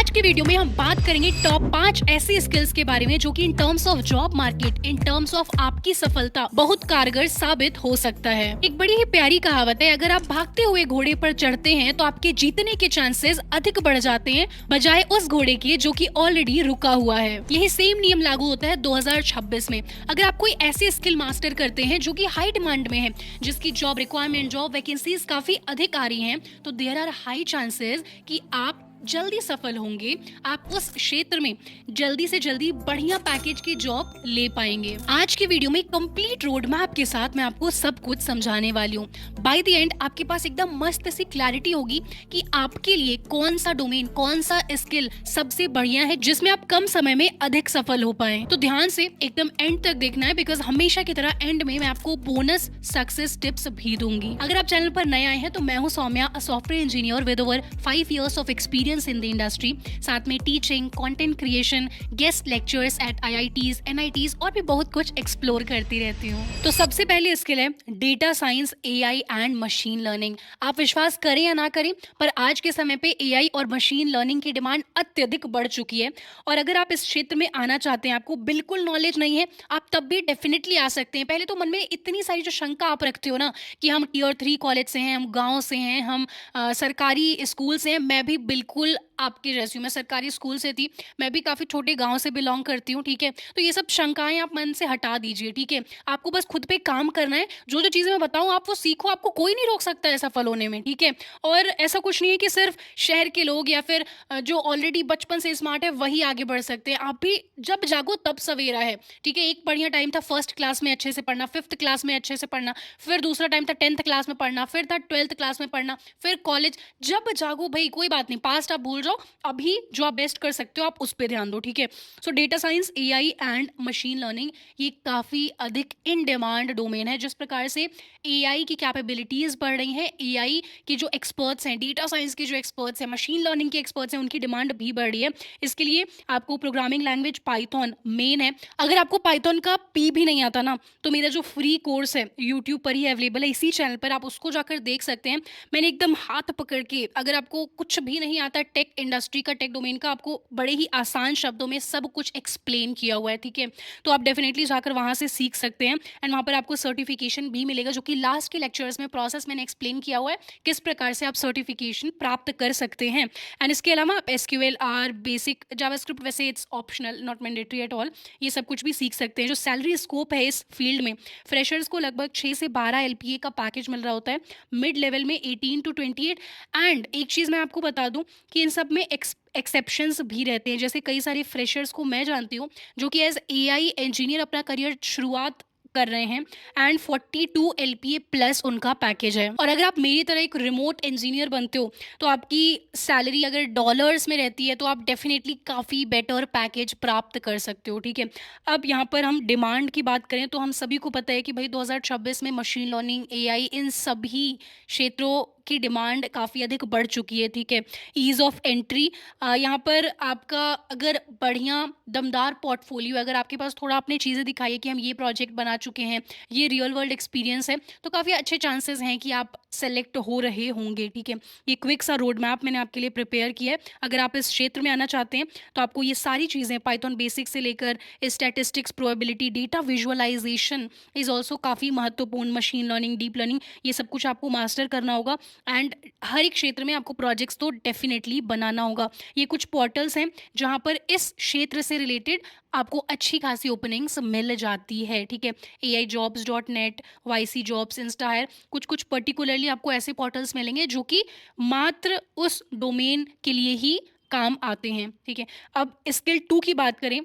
आज के वीडियो में हम बात करेंगे टॉप 5 ऐसी स्किल्स के बारे में जो कि in terms of job market, in terms of आपकी सफलता बहुत कारगर साबित हो सकता है। एक बड़ी ही प्यारी कहावत है, अगर आप भागते हुए घोड़े पर चढ़ते हैं तो आपके जीतने के चांसेस अधिक बढ़ जाते हैं बजाय उस घोड़े के जो कि ऑलरेडी रुका हुआ है। यही सेम नियम लागू होता है 2026 में। अगर आप कोई ऐसी स्किल मास्टर करते हैं जो कि हाई डिमांड में है, जिसकी जॉब रिक्वायरमेंट, जॉब वैकेंसीज काफी अधिक आ रही हैं, तो देयर आर हाई चांसेस कि आप जल्दी सफल होंगे, आप उस क्षेत्र में जल्दी से जल्दी बढ़िया पैकेज की जॉब ले पाएंगे। आज की वीडियो में कंप्लीट रोड मैप के साथ मैं आपको सब कुछ समझाने वाली हूँ। बाय द एंड आपके पास एकदम मस्त सी क्लैरिटी होगी कि आपके लिए कौन सा डोमेन, कौन सा स्किल सबसे बढ़िया है जिसमें आप कम समय में अधिक सफल हो पाए। तो ध्यान से एकदम एंड तक देखना है, बिकॉज हमेशा की तरह एंड में मैं आपको बोनस सक्सेस टिप्स भी दूंगी। अगर आप चैनल पर नए आए हैं तो मैं हूँ Saumya, software engineer with over 5 years of experience in the industry. साथ में teaching, content creation, guest lectures at IITs, NITs और भी बहुत कुछ एक्सप्लोर करती रहती हूँ। तो सबसे पहले स्किल है data science, AI and machine learning. आप विश्वास करें या ना करें, पर आज के समय पे AI और मशीन लर्निंग की डिमांड अत्यधिक बढ़ चुकी है। और अगर आप इस क्षेत्र में आना चाहते हैं, आपको बिल्कुल नॉलेज नहीं है, आप तब भी डेफिनेटली आ सकते हैं। पहले तो मन में इतनी सारी जो शंका आप रखते हो ना कि हम Tier 3 कॉलेज से हैं, हम गांव से हैं, हम सरकारी स्कूल से हैं। मैं भी बिल्कुल आपके जैसी हूँ, मैं सरकारी स्कूल से थी, मैं भी काफ़ी छोटे गांव से बिलोंग करती हूँ, ठीक है। तो ये सब शंकाएं आप मन से हटा दीजिए, ठीक है। आपको बस खुद पे काम करना है, जो जो चीज़ें मैं बताऊँ आप वो सीखो, आपको कोई नहीं रोक सकता है सफल होने में, ठीक है। और ऐसा कुछ नहीं है कि सिर्फ शहर के लोग या फिर जो ऑलरेडी बचपन से स्मार्ट है वही आगे बढ़ सकते हैं। आप भी जब जागो तब सवेरा है, ठीक है। एक बढ़िया टाइम था फर्स्ट क्लास में अच्छे से पढ़ना, फिफ्थ क्लास में अच्छे से पढ़ना, फिर दूसरा टाइम था 10th क्लास में पढ़ना, फिर था 12th क्लास में पढ़ना, फिर कॉलेज। जब जागो भाई, कोई बात नहीं, पास्ट आप भूल जाओ, अभी जो आप बेस्ट कर सकते हो आप उस पर ध्यान दो, ठीक है। सो data science, AI and machine learning ये काफ़ी अधिक इन डिमांड डोमेन है। जिस प्रकार से AI की कैपेबिलिटीज़ बढ़ रही हैं, AI के जो एक्सपर्ट्स हैं, डेटा साइंस के जो एक्सपर्ट्स हैं, मशीन लर्निंग के एक्सपर्ट्स हैं, उनकी डिमांड भी बढ़ रही है। इसके लिए आपको प्रोग्रामिंग लैंग्वेज पाइथन मेन है। अगर आपको पाइथन का पी भी नहीं आता ना, तो मेरा जो फ्री कोर्स है यूट्यूब पर ही अवेलेबल है, इसी चैनल पर आप उसको जाकर देख सकते हैं। मैंने एकदम हाथ पकड़ के, अगर आपको कुछ भी नहीं आता टेक इंडस्ट्री का, टेक डोमेन का, आपको बड़े ही आसान शब्दों में सब कुछ एक्सप्लेन किया हुआ है, ठीक है। तो आप डेफिनेटली जाकर वहाँ से सीख सकते हैं एंड वहाँ पर आपको सर्टिफिकेशन भी मिलेगा, जो कि लास्ट के लेक्चर्स में प्रोसेस मैंने एक्सप्लेन किया हुआ है किस प्रकार से आप सर्टिफिकेशन प्राप्त कर सकते हैं। एंड इसके अलावा आप SQL, R, बेसिक जावास्क्रिप्ट, वैसे it's optional, not mandatory at all, ये सब कुछ भी सीख सकते हैं। जो सैलरी स्कोप है इस फील्ड में, फ्रेशर्स को लगभग 6 से 12 LPA का पैकेज मिल रहा होता है, मिड लेवल में 18 to 28। एंड एक चीज़ मैं आपको बता दूं कि इन सब में एक्सेप्शंस भी रहते हैं। जैसे कई सारे फ्रेशर्स को मैं जानती हूँ जो कि एज AI इंजीनियर अपना करियर शुरुआत कर रहे हैं एंड 42 LPA प्लस उनका पैकेज है। और अगर आप मेरी तरह एक रिमोट इंजीनियर बनते हो तो आपकी सैलरी अगर डॉलर्स में रहती है तो आप डेफिनेटली काफ़ी बेटर पैकेज प्राप्त कर सकते हो, ठीक है। अब यहाँ पर हम डिमांड की बात करें तो हम सभी को पता है कि भाई 2026 में मशीन लर्निंग, AI इन सभी क्षेत्रों की डिमांड काफ़ी अधिक बढ़ चुकी है, ठीक है। ईज़ ऑफ एंट्री, यहाँ पर आपका अगर बढ़िया दमदार पोर्टफोलियो, अगर आपके पास थोड़ा आपने चीज़ें दिखाई है कि हम ये प्रोजेक्ट बना चुके हैं, ये रियल वर्ल्ड एक्सपीरियंस है, तो काफ़ी अच्छे चांसेस हैं कि आप सेलेक्ट हो रहे होंगे, ठीक है। ये क्विक सा रोड मैप मैंने आपके लिए प्रिपेयर किया है। अगर आप इस क्षेत्र में आना चाहते हैं तो आपको ये सारी चीज़ें पाइथन बेसिक से लेकर statistics, probability, data visualisation is also काफ़ी महत्वपूर्ण, मशीन लर्निंग, डीप लर्निंग, ये सब कुछ आपको मास्टर करना होगा। एंड हर एक क्षेत्र में आपको प्रोजेक्ट्स तो डेफिनेटली बनाना होगा। ये कुछ पोर्टल्स हैं जहाँ पर इस क्षेत्र से रिलेटेड आपको अच्छी खासी ओपनिंग्स मिल जाती है, ठीक है। AIjobs.net, YC जॉब्स, इंस्टाहायर, कुछ कुछ पर्टिकुलरली आपको ऐसे पोर्टल्स मिलेंगे जो कि मात्र उस डोमेन के लिए ही काम आते हैं, ठीक है। अब स्किल 2 की बात करें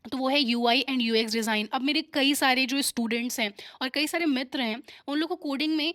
तो वो है UI एंड UX डिज़ाइन। अब मेरे कई सारे जो स्टूडेंट्स हैं और कई सारे मित्र हैं, उन लोगों को कोडिंग में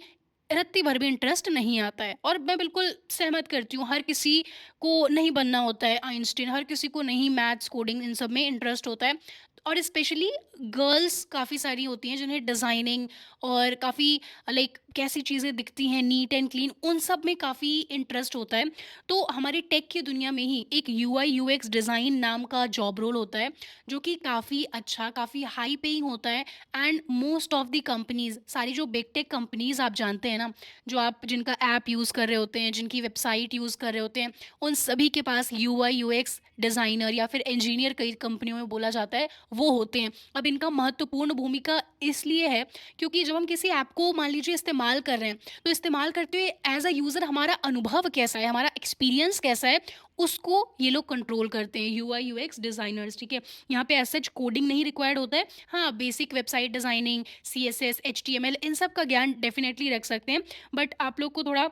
रत्ती भर भी इंटरेस्ट नहीं आता है, और मैं बिल्कुल सहमत करती हूँ। हर किसी को नहीं बनना होता है आइंस्टीन, हर किसी को नहीं मैथ्स, कोडिंग इन सब में इंटरेस्ट होता है। और स्पेशली गर्ल्स काफ़ी सारी होती हैं जिन्हें डिज़ाइनिंग और काफ़ी लाइक कैसी चीज़ें दिखती हैं नीट एंड क्लीन, उन सब में काफ़ी इंटरेस्ट होता है। तो हमारे टेक की दुनिया में ही एक यूआई यूएक्स डिज़ाइन नाम का जॉब रोल होता है, जो कि काफ़ी अच्छा, काफ़ी हाई पेइंग होता है। And most of the companies, सारी जो बिग टेक कंपनीज़ आप जानते हैं ना, जो आप जिनका ऐप यूज़ कर रहे होते हैं, जिनकी वेबसाइट यूज़ कर रहे होते हैं, उन सभी के पास यूआई यूएक्स डिज़ाइनर या फिर इंजीनियर कई कंपनियों में बोला जाता है, वो होते हैं। अब इनका महत्वपूर्ण भूमिका इसलिए है क्योंकि जब हम किसी ऐप को मान लीजिए इस्तेमाल कर रहे हैं, तो इस्तेमाल करते हुए एज़ अ यूज़र हमारा अनुभव कैसा है, हमारा एक्सपीरियंस कैसा है, उसको ये लोग कंट्रोल करते हैं, यूआई यूएक्स डिज़ाइनर्स, ठीक है? यहाँ पे एज़ सच कोडिंग नहीं रिक्वायर्ड होता है। हाँ, basic website designing, CSS, HTML इन सब का ज्ञान डेफ़िनेटली रख सकते हैं। बट आप लोग को थोड़ा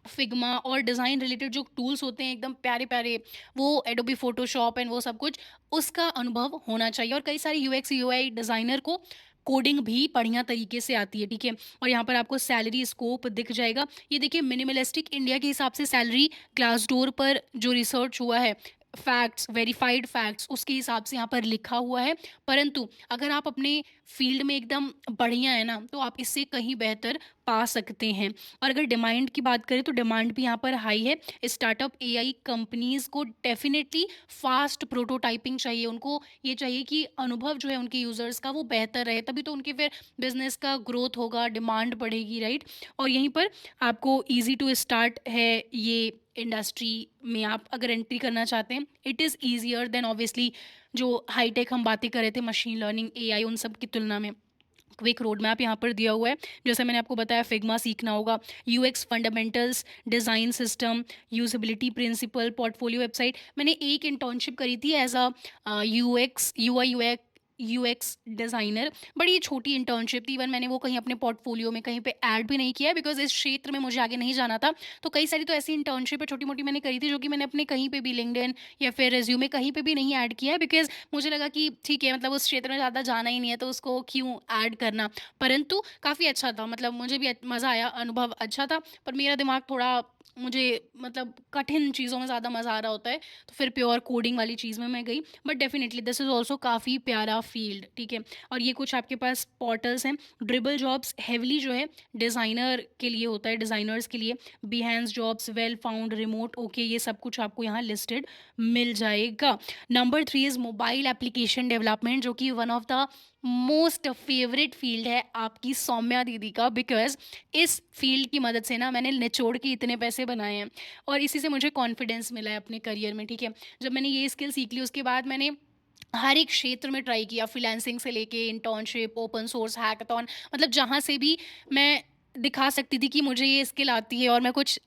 फिग्मा और डिज़ाइन रिलेटेड जो टूल्स होते हैं एकदम प्यारे-प्यारे, वो एडोबी फ़ोटोशॉप एंड वो सब कुछ, उसका अनुभव होना चाहिए। और कई सारे यूएक्स यूआई डिज़ाइनर को कोडिंग भी बढ़िया तरीके से आती है, ठीक है? और यहाँ पर आपको सैलरी स्कोप दिख जाएगा। ये देखिए मिनिमलिस्टिक इंडिया के हिसाब से सैलरी ग्लासडोर पर जो रिसर्च हुआ है, फैक्ट्स, वेरिफाइड फैक्ट्स, उसके हिसाब से यहाँ पर लिखा हुआ है। परंतु अगर आप अपने फ़ील्ड में एकदम बढ़िया हैं ना, तो आप इससे कहीं बेहतर पा सकते हैं। और अगर डिमांड की बात करें तो डिमांड भी यहाँ पर हाई है। स्टार्टअप एआई कंपनीज़ को डेफ़िनेटली फ़ास्ट प्रोटोटाइपिंग चाहिए। उनको ये चाहिए कि अनुभव जो है उनके यूज़र्स का वो बेहतर रहे, तभी तो उनके फिर बिज़नेस का ग्रोथ होगा, डिमांड बढ़ेगी, राइट? और यहीं पर आपको ईज़ी टू स्टार्ट है ये इंडस्ट्री में, आप अगर एंट्री करना चाहते हैं, it is easier than obviously जो हाई-टेक हम बातें कर रहे थे मशीन लर्निंग, एआई, उन सब की तुलना में। क्विक रोड मैप यहाँ पर दिया हुआ है। जैसे मैंने आपको बताया फिग्मा सीखना होगा, UX fundamentals, design system, usability principle, portfolio website. मैंने एक इंटर्नशिप करी थी एज़ यूएक्स यूएक्स डिज़ाइनर। बड़ी छोटी इंटर्नशिप थी, इवन मैंने वो कहीं अपने पोर्टफोलियो में कहीं पे ऐड भी नहीं किया बिकॉज़ इस क्षेत्र में मुझे आगे नहीं जाना था। तो कई सारी तो ऐसी इंटर्नशिप है छोटी-मोटी मैंने करी थी जो कि मैंने अपने कहीं पे भी लिंक्डइन या फिर रिज़्यूमे कहीं पे भी नहीं ऐड किया है बिकॉज़ मुझे लगा कि ठीक है, मतलब उस क्षेत्र में ज़्यादा जाना ही नहीं है तो उसको क्यों ऐड करना। परंतु काफ़ी अच्छा था, मतलब मुझे भी मज़ा आया, अनुभव अच्छा था। पर मेरा दिमाग थोड़ा, मुझे मतलब कठिन चीज़ों में ज़्यादा मज़ा आ रहा होता है, तो फिर प्योर कोडिंग वाली चीज़ में मैं गई। But definitely this is also काफ़ी प्यारा फ़ील्ड, ठीक है? और ये कुछ आपके पास पोर्टल्स हैं। ड्रिबल जॉब्स हेवीली जो है डिज़ाइनर के लिए होता है, डिज़ाइनर्स के लिए। बिहेंस jobs, well found, remote, okay, ये सब कुछ आपको यहाँ लिस्टेड मिल जाएगा। Number 3 is mobile application development, जो कि one of the most favourite field है आपकी सौम्या दीदी का, बिकॉज़ इस फील्ड की मदद से ना मैंने निचोड़ के इतने पैसे बनाए हैं और इसी से मुझे कॉन्फिडेंस मिला है अपने करियर में, ठीक है? जब मैंने ये स्किल सीख ली उसके बाद मैंने हर एक क्षेत्र में ट्राई किया, फ्रीलांसिंग से लेके इंटर्नशिप, ओपन सोर्स, हैकाथॉन, मतलब जहाँ से भी मैं दिखा सकती थी कि मुझे ये स्किल आती है और मैं कुछ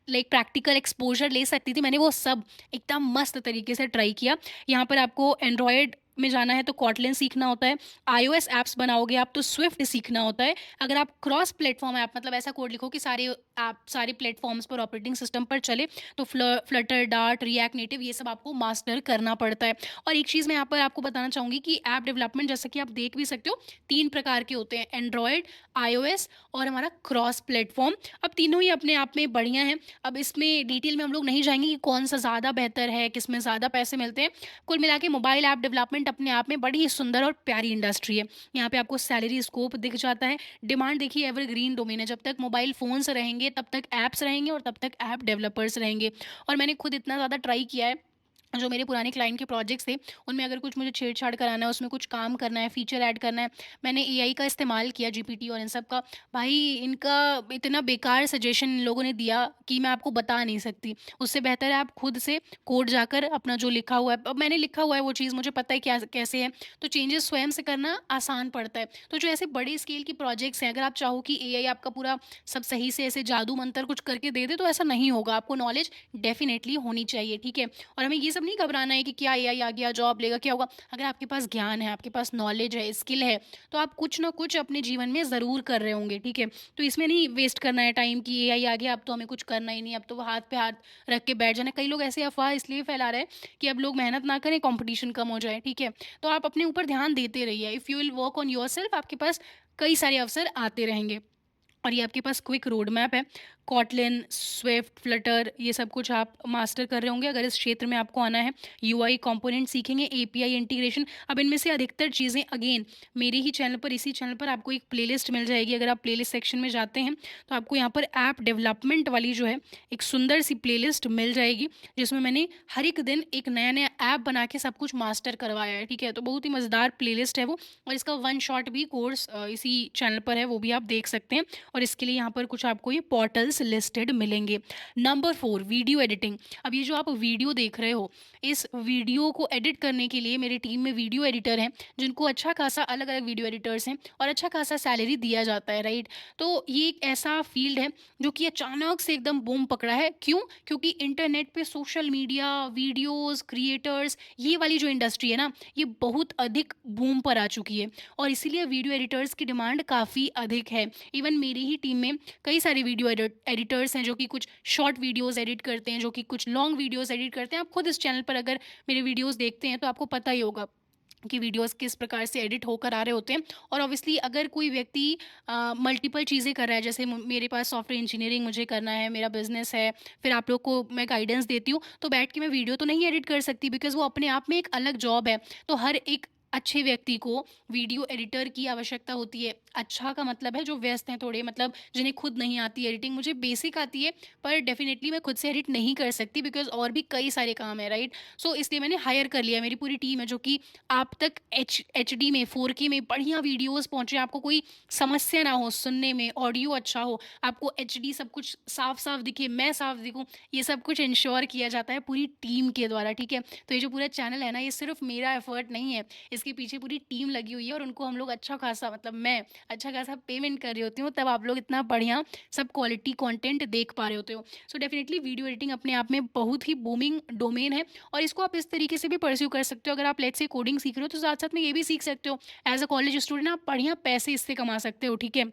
लाइक प्रैक्टिकल एक्सपोज़र ले सकती थी, मैंने वो सब एकदम मस्त तरीके से ट्राई किया। यहाँ पर आपको एंड्रॉयड में जाना है तो कॉटलिन सीखना होता है, आईओएस ऐप्स बनाओगे आप तो स्विफ्ट सीखना होता है। अगर आप क्रॉस प्लेटफ़ॉर्म ऐप, मतलब ऐसा कोड लिखो कि सारे ऐप सारे प्लेटफ़ॉर्म्स पर, ऑपरेटिंग सिस्टम पर चले, तो फ्लटर, डार्ट, रिएक्ट नेटिव, ये सब आपको मास्टर करना पड़ता है। और एक चीज़ मैं यहाँ पर आपको बताना चाहूँगी कि ऐप डेवलपमेंट जैसा कि आप देख भी सकते हो 3 प्रकार के होते हैं, एंड्रॉयड, आईओएस और हमारा क्रॉस प्लेटफ़ॉर्म। अब तीनों ही अपने आप में बढ़िया हैं। अब इसमें डिटेल में हम लोग नहीं जाएँगे कि कौन-सा ज़्यादा बेहतर है, किसमें ज़्यादा पैसे मिलते हैं। कुल मिला के मोबाइल ऐप डेवलपमेंट अपने आप में बड़ी ही सुंदर और प्यारी इंडस्ट्री है। यहाँ पे आपको सैलरी स्कोप दिख जाता है। डिमांड देखिए एवरग्रीन डोमेन है, जब तक मोबाइल फ़ोन्स रहेंगे तब तक ऐप्स रहेंगे और तब तक ऐप डेवलपर्स रहेंगे। और मैंने खुद इतना ज़्यादा ट्राई किया है, जो मेरे पुराने क्लाइंट के प्रोजेक्ट्स थे, उनमें अगर कुछ मुझे छेड़-छाड़ कराना है, उसमें कुछ काम करना है, फीचर ऐड करना है, मैंने एआई का इस्तेमाल किया, जीपीटी और इन सब का। भाई इनका इतना बेकार सजेशन इन लोगों ने दिया कि मैं आपको बता नहीं सकती। उससे बेहतर है आप खुद से कोड जाकर अपना जो लिखा हुआ है, अब मैंने लिखा हुआ है वो चीज़ मुझे पता है क्या कैसे है, तो चेंजेस स्वयं से करना आसान पड़ता है। तो जो ऐसे बड़े स्केल की प्रोजेक्ट्स हैं, अगर आप चाहो कि एआई आपका पूरा सब सही से ऐसे जादू मंतर कुछ करके दे दे, तो ऐसा नहीं होगा। आपको नॉलेज डेफ़िनेटली होनी चाहिए, ठीक है? और हमें ये सब नहीं घबराना है कि क्या एआई आ गया, जॉब लेगा, क्या होगा? अगर आपके पास ज्ञान है, आपके पास नॉलेज है, स्किल है, तो आप कुछ ना कुछ अपने जीवन में ज़रूर कर रहे होंगे, ठीक है? तो इसमें नहीं वेस्ट करना है टाइम कि एआई आ गया, अब तो हमें कुछ करना ही नहीं, अब तो वो हाथ पे हाथ रख के बैठ जाना है। कई लोग ऐसी अफ़वाह इसलिए फैला रहे हैं कि अब लोग मेहनत ना करें, कॉम्पिटिशन कम हो जाए, ठीक है? तो आप अपने ऊपर ध्यान देते रहिए। If you will work on yourself, आपके पास कई सारे अवसर आते रहेंगे। और ये आपके पास क्विक रोड मैप है। कॉटलिन, स्विफ्ट, फ्लटर ये सब कुछ आप मास्टर कर रहे होंगे अगर इस क्षेत्र में आपको आना है। यूआई कंपोनेंट सीखेंगे, एपीआई इंटीग्रेशन। अब इनमें से अधिकतर चीज़ें अगेन मेरे ही चैनल पर, इसी चैनल पर आपको एक प्लेलिस्ट मिल जाएगी। अगर आप प्लेलिस्ट सेक्शन में जाते हैं तो आपको यहाँ पर ऐप डेवलपमेंट वाली जो है एक सुंदर सी प्लेलिस्ट मिल जाएगी, जिसमें मैंने हर एक दिन एक नया-नया ऐप बना के सब कुछ मास्टर करवाया है, ठीक है? तो बहुत ही मज़ेदार प्लेलिस्ट है वो, और इसका वन शॉट भी कोर्स इसी चैनल पर है, वो भी आप देख सकते हैं। और इसके लिए यहाँ पर कुछ आपको ये पोर्टल्स लिस्टेड मिलेंगे। Number 4 video editing. अब ये जो आप वीडियो देख रहे हो, इस वीडियो को एडिट करने के लिए मेरी टीम में वीडियो एडिटर हैं, जिनको अच्छा खासा अलग-अलग वीडियो एडिटर्स हैं और अच्छा खासा सैलरी दिया जाता है, राइट? तो ये एक ऐसा फ़ील्ड है जो कि अचानक से एकदम बूम पकड़ा है। क्यों? क्योंकि इंटरनेट पे सोशल मीडिया, वीडियोज़, क्रिएटर्स ये वाली जो इंडस्ट्री है ना, ये बहुत अधिक बूम पर आ चुकी है और इसीलिए वीडियो एडिटर्स की डिमांड काफ़ी अधिक है। इवन मेरी ही टीम में कई सारे वीडियो एडिटर्स हैं जो कि कुछ शॉर्ट वीडियोज़ एडिट करते हैं, जो कि कुछ लॉन्ग वीडियोज़ एडिट करते हैं। आप खुद इस चैनल पर अगर मेरे वीडियोज़ देखते हैं तो आपको पता ही होगा कि वीडियोस किस प्रकार से एडिट होकर आ रहे होते हैं। और ऑब्वियसली अगर कोई व्यक्ति मल्टीपल चीज़ें कर रहा है, जैसे मेरे पास सॉफ्टवेयर इंजीनियरिंग मुझे करना है, मेरा बिजनेस है, फिर आप लोग को मैं गाइडेंस देती हूँ, तो बैठ के मैं वीडियो तो नहीं एडिट कर सकती, बिकॉज वो अपने आप में एक अलग जॉब है। तो हर एक अच्छे व्यक्ति को वीडियो एडिटर की आवश्यकता होती है। अच्छा का मतलब है जो व्यस्त हैं थोड़े, मतलब जिन्हें खुद नहीं आती एडिटिंग। मुझे बेसिक आती है पर डेफिनेटली मैं खुद से एडिट नहीं कर सकती, बिकॉज और भी कई सारे काम है, राइट? सो इसलिए मैंने हायर कर लिया, मेरी पूरी टीम है जो कि आप तक एचडी में, 4K में बढ़िया वीडियोस पहुंचे, आपको कोई समस्या ना हो सुनने में, ऑडियो अच्छा हो, आपको एचडी सब कुछ साफ साफ दिखे, मैं साफ दिखूं, ये सब कुछ इंश्योर किया जाता है पूरी टीम के द्वारा, ठीक है? तो ये जो पूरा चैनल है ना, ये सिर्फ मेरा एफर्ट नहीं है, इसके पीछे पूरी टीम लगी हुई है और उनको हम लोग अच्छा खासा, मतलब मैं अच्छा खासा पेमेंट कर रही होती हूँ, तब आप लोग इतना बढ़िया सब क्वालिटी कंटेंट देख पा रहे होते हो। सो डेफिनेटली वीडियो एडिटिंग अपने आप में बहुत ही बूमिंग डोमेन है और इसको आप इस तरीके से भी परस्यू कर सकते हो। अगर आप लेट्स से कोडिंग सीख रहे हो तो साथ साथ में ये भी सीख सकते हो, एज अ कॉलेज स्टूडेंट आप बढ़िया पैसे इससे कमा सकते हो, ठीक है?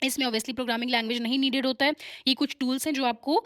इसमें ऑब्वियसली प्रोग्रामिंग लैंग्वेज नहीं नीडेड होता है। ये कुछ टूल्स हैं जो आपको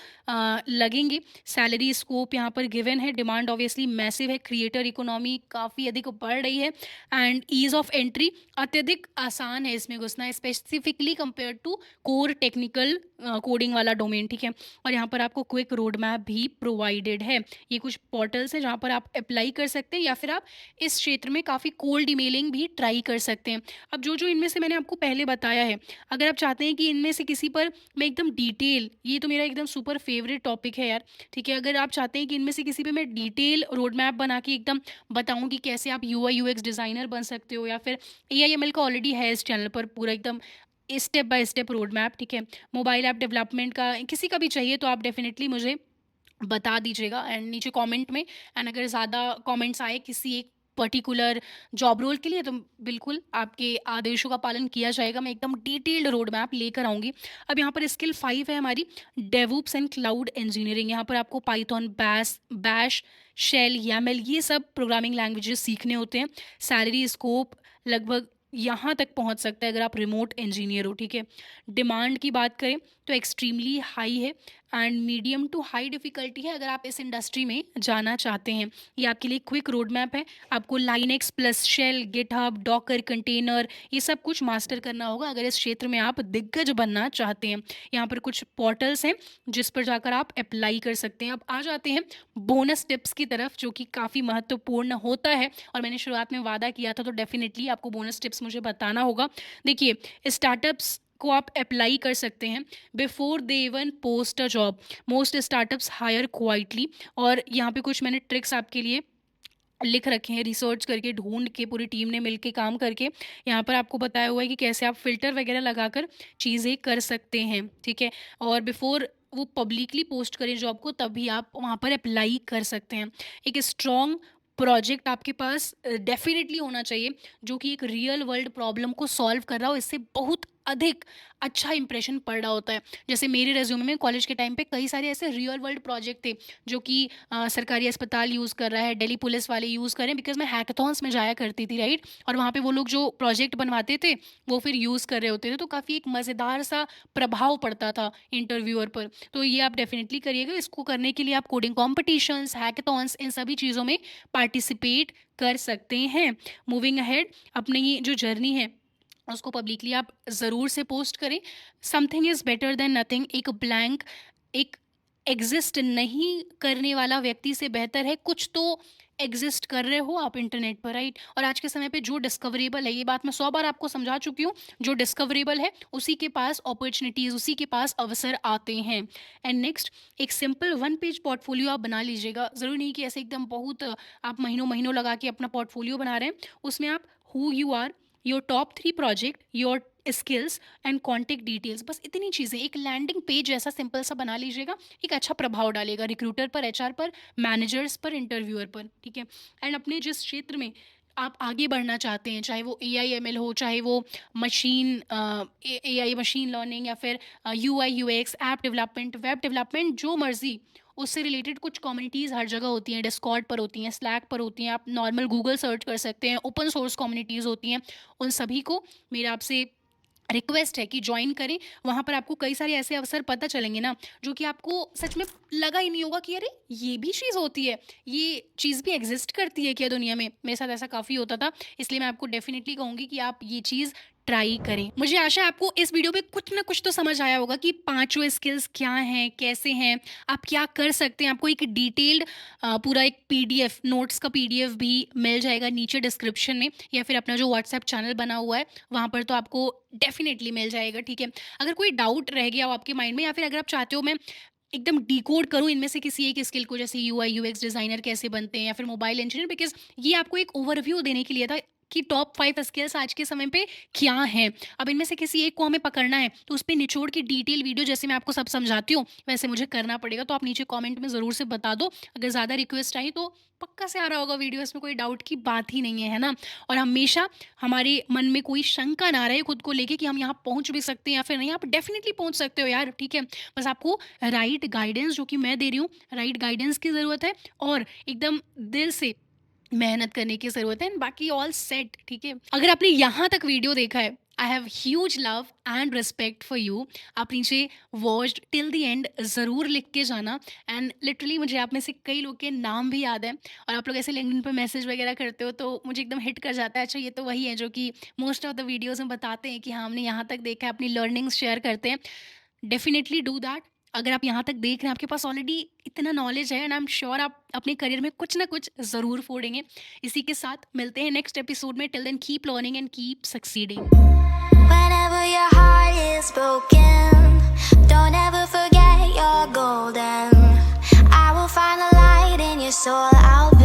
लगेंगे। सैलरी स्कोप यहाँ पर गिवन है, डिमांड ऑब्वियसली मैसिव है, क्रिएटर इकोनॉमी काफ़ी अधिक बढ़ रही है एंड ईज़ ऑफ एंट्री अत्यधिक आसान है इसमें घुसना, specifically compare to core technical coding वाला डोमेन, ठीक है? और यहाँ पर आपको क्विक रोड मैप भी प्रोवाइडेड है। ये कुछ पोर्टल्स हैं जहाँ पर आप अप्लाई कर सकते हैं या फिर आप इस क्षेत्र में काफ़ी कोल्ड ईमेलिंग भी ट्राई कर सकते हैं। अब जो जो इनमें से मैंने आपको पहले बताया है, अगर आप चाहते हैं कि इनमें से किसी पर मैं एकदम डिटेल, ये तो मेरा एकदम सुपर फेवरेट टॉपिक है यार, ठीक है? अगर आप चाहते हैं कि इनमें से किसी पे मैं डिटेल रोड मैप बना के एकदम बताऊं कि कैसे आप यूआई यूएक्स डिज़ाइनर बन सकते हो, या फिर एआईएमएल का ऑलरेडी है इस चैनल पर पूरा एकदम step by step road map, ठीक है? मोबाइल ऐप डेवलपमेंट का किसी का भी चाहिए तो आप डेफिनेटली मुझे बता दीजिएगा एंड नीचे कमेंट में। एंड अगर ज़्यादा कमेंट्स आए किसी एक पर्टिकुलर जॉब रोल के लिए तो बिल्कुल आपके आदेशों का पालन किया जाएगा, मैं एकदम डिटेल्ड रोड मैप लेकर आऊँगी। अब यहाँ पर स्किल 5 है हमारी, डेवऑप्स एंड क्लाउड इंजीनियरिंग। यहाँ पर आपको पाइथन, बैश, शेल, यामल ये सब प्रोग्रामिंग लैंग्वेजेस सीखने होते हैं। सैलरी स्कोप लगभग यहाँ तक पहुँच सकता है अगर आप रिमोट इंजीनियर हो, ठीक है? डिमांड की बात करें तो एक्सट्रीमली हाई है and medium to high difficulty है अगर आप इस इंडस्ट्री में जाना चाहते हैं। ये आपके लिए क्विक रोड मैप है। आपको Linux plus shell, GitHub, Docker, container ये सब कुछ मास्टर करना होगा अगर इस क्षेत्र में आप दिग्गज बनना चाहते हैं। यहाँ पर कुछ पोर्टल्स हैं जिस पर जाकर आप अप्लाई कर सकते हैं। अब आ जाते हैं बोनस टिप्स की तरफ, जो कि काफ़ी महत्वपूर्ण होता है और मैंने शुरुआत में वादा किया था तो डेफिनेटली आपको बोनस टिप्स मुझे बताना होगा। देखिए, स्टार्टअप्स को आप अप्लाई कर सकते हैं before they even post a job. Most startups hire quietly, और यहाँ पे कुछ मैंने ट्रिक्स आपके लिए लिख रखे हैं, रिसर्च करके ढूंढ के पूरी टीम ने मिलके काम करके यहाँ पर आपको बताया हुआ है कि कैसे आप फिल्टर वगैरह लगाकर चीज़ें कर सकते हैं, ठीक है? और बिफोर वो पब्लिकली पोस्ट करें जॉब को तभी आप वहाँ पर अप्लाई कर सकते हैं। एक स्ट्रॉन्ग प्रोजेक्ट आपके पास डेफिनेटली होना चाहिए जो कि एक रियल वर्ल्ड प्रॉब्लम को सॉल्व कर रहा हो, इससे बहुत अधिक अच्छा इंप्रेशन पड़ रहा होता है। जैसे मेरे रेज्यूमे में कॉलेज के टाइम पे कई सारे ऐसे रियल वर्ल्ड प्रोजेक्ट थे जो कि सरकारी अस्पताल यूज़ कर रहा है, दिल्ली पुलिस वाले यूज़ कर रहे हैं, बिकॉज मैं हैकाथॉन्स में जाया करती थी, राइट? और वहाँ पे वो लोग जो प्रोजेक्ट बनवाते थे वो फिर यूज़ कर रहे होते थे, तो काफ़ी एक मज़ेदार सा प्रभाव पड़ता था इंटरव्यूअर पर। तो ये आप डेफिनेटली करिएगा। इसको करने के लिए आप कोडिंग कॉम्पिटिशन्स, हैकाथॉन्स इन सभी चीज़ों में पार्टिसिपेट कर सकते हैं। मूविंग अहेड, अपनी ये जो जर्नी है उसको पब्लिकली आप ज़रूर से पोस्ट करें। Something is better than nothing. एक ब्लैंक, एक एग्ज़िस्ट नहीं करने वाला व्यक्ति से बेहतर है कुछ तो एग्ज़िस्ट कर रहे हो आप इंटरनेट पर, राइट? और आज के समय पे जो डिस्कवरेबल है, ये बात मैं 100 बार आपको समझा चुकी हूँ, जो डिस्कवरेबल है उसी के पास अपॉर्च्युनिटीज़, उसी के पास अवसर आते हैं। एंड नेक्स्ट, एक सिंपल 1 पेज पोर्टफोलियो आप बना लीजिएगा। ज़रूरी नहीं कि ऐसे एकदम बहुत आप महीनों-महीनों लगा के अपना पोर्टफोलियो बना रहे हैं। उसमें आप who you are, your top 3 project, your skills and contact details, बस इतनी चीज़ें एक लैंडिंग पेज ऐसा सिंपल सा बना लीजिएगा। एक अच्छा प्रभाव डालेगा रिक्रूटर पर, एचआर पर, मैनेजर्स पर, इंटरव्यूअर पर, ठीक है? एंड अपने जिस क्षेत्र में आप आगे बढ़ना चाहते हैं, चाहे वो एआई एमएल हो, चाहे वो मशीन एआई मशीन लर्निंग, या फिर UI UX, app development, web development, जो मर्जी उससे रिलेटेड कुछ कम्युनिटीज़ हर जगह होती हैं। डिस्कॉर्ड पर होती हैं, स्लैक पर होती हैं, आप नॉर्मल गूगल सर्च कर सकते हैं, ओपन सोर्स कम्युनिटीज़ होती हैं। उन सभी को मेरा आपसे रिक्वेस्ट है कि ज्वाइन करें। वहाँ पर आपको कई सारे ऐसे अवसर पता चलेंगे ना, जो कि आपको सच में लगा ही नहीं होगा कि अरे ये भी चीज़ होती है, ये चीज़ भी एग्जिस्ट करती है क्या दुनिया में। मेरे साथ ऐसा काफ़ी होता था, इसलिए मैं आपको डेफिनेटली कहूँगी कि आप ये चीज़ ट्राई करें। मुझे आशा है आपको इस वीडियो में कुछ ना कुछ तो समझ आया होगा कि पांचों स्किल्स क्या हैं, कैसे हैं, आप क्या कर सकते हैं। आपको एक डिटेल्ड पूरा एक पीडीएफ, नोट्स का पीडीएफ भी मिल जाएगा नीचे डिस्क्रिप्शन में, या फिर अपना जो व्हाट्सएप चैनल बना हुआ है वहाँ पर तो आपको डेफिनेटली मिल जाएगा, ठीक है? अगर कोई डाउट रह गया हो आपके माइंड में, या फिर अगर आप चाहते हो मैं एकदम डिकोड करूँ इनमें से किसी एक स्किल को, जैसे यूआई यूएक्स डिज़ाइनर कैसे बनते हैं, या फिर मोबाइल इंजीनियर, बिकॉज़ ये आपको एक ओवरव्यू देने के लिए था कि टॉप 5 स्किल्स आज के समय पे क्या हैं। अब इनमें से किसी एक को हमें पकड़ना है, तो उस पे निचोड़ के डिटेल वीडियो जैसे मैं आपको सब समझाती हूँ, वैसे मुझे करना पड़ेगा। तो आप नीचे कमेंट में ज़रूर से बता दो। अगर ज़्यादा रिक्वेस्ट आई तो पक्का से आ रहा होगा वीडियो, इसमें कोई डाउट की बात ही नहीं है, है ना? और हमेशा हमारे मन में कोई शंका ना रहे खुद को लेके कि हम यहाँ पहुँच भी सकते हैं या फिर नहीं। आप डेफ़िनिटली पहुँच सकते हो यार, ठीक है? बस आपको राइट गाइडेंस, जो कि मैं दे रही हूँ, राइट गाइडेंस की ज़रूरत है, और एकदम दिल से मेहनत करने की ज़रूरत है, एंड बाकी ऑल सेट, ठीक है? अगर आपने यहाँ तक वीडियो देखा है, I have huge love and respect for you. आप नीचे वॉच्ड टिल द एंड ज़रूर लिख के जाना। एंड लिटरली मुझे आप में से कई लोग के नाम भी याद हैं, और आप लोग ऐसे लिंक्डइन पे मैसेज वगैरह करते हो तो मुझे एकदम हिट कर जाता है। अच्छा, ये तो वही है जो कि मोस्ट ऑफ द वीडियोज़ में बताते हैं कि हाँ, हमने यहाँ तक देखा है, अपनी लर्निंग्स शेयर करते हैं। Definitely do that. अगर आप यहाँ तक देख रहे हैं, आपके पास ऑलरेडी इतना नॉलेज है, एंड आई एम श्योर आप अपने करियर में कुछ ना कुछ ज़रूर फोड़ेंगे। इसी के साथ मिलते हैं नेक्स्ट एपिसोड में। Till then keep learning and keep succeeding. Whenever your heart is broken, don't ever forget you're golden. I will find the light in your soul. I'll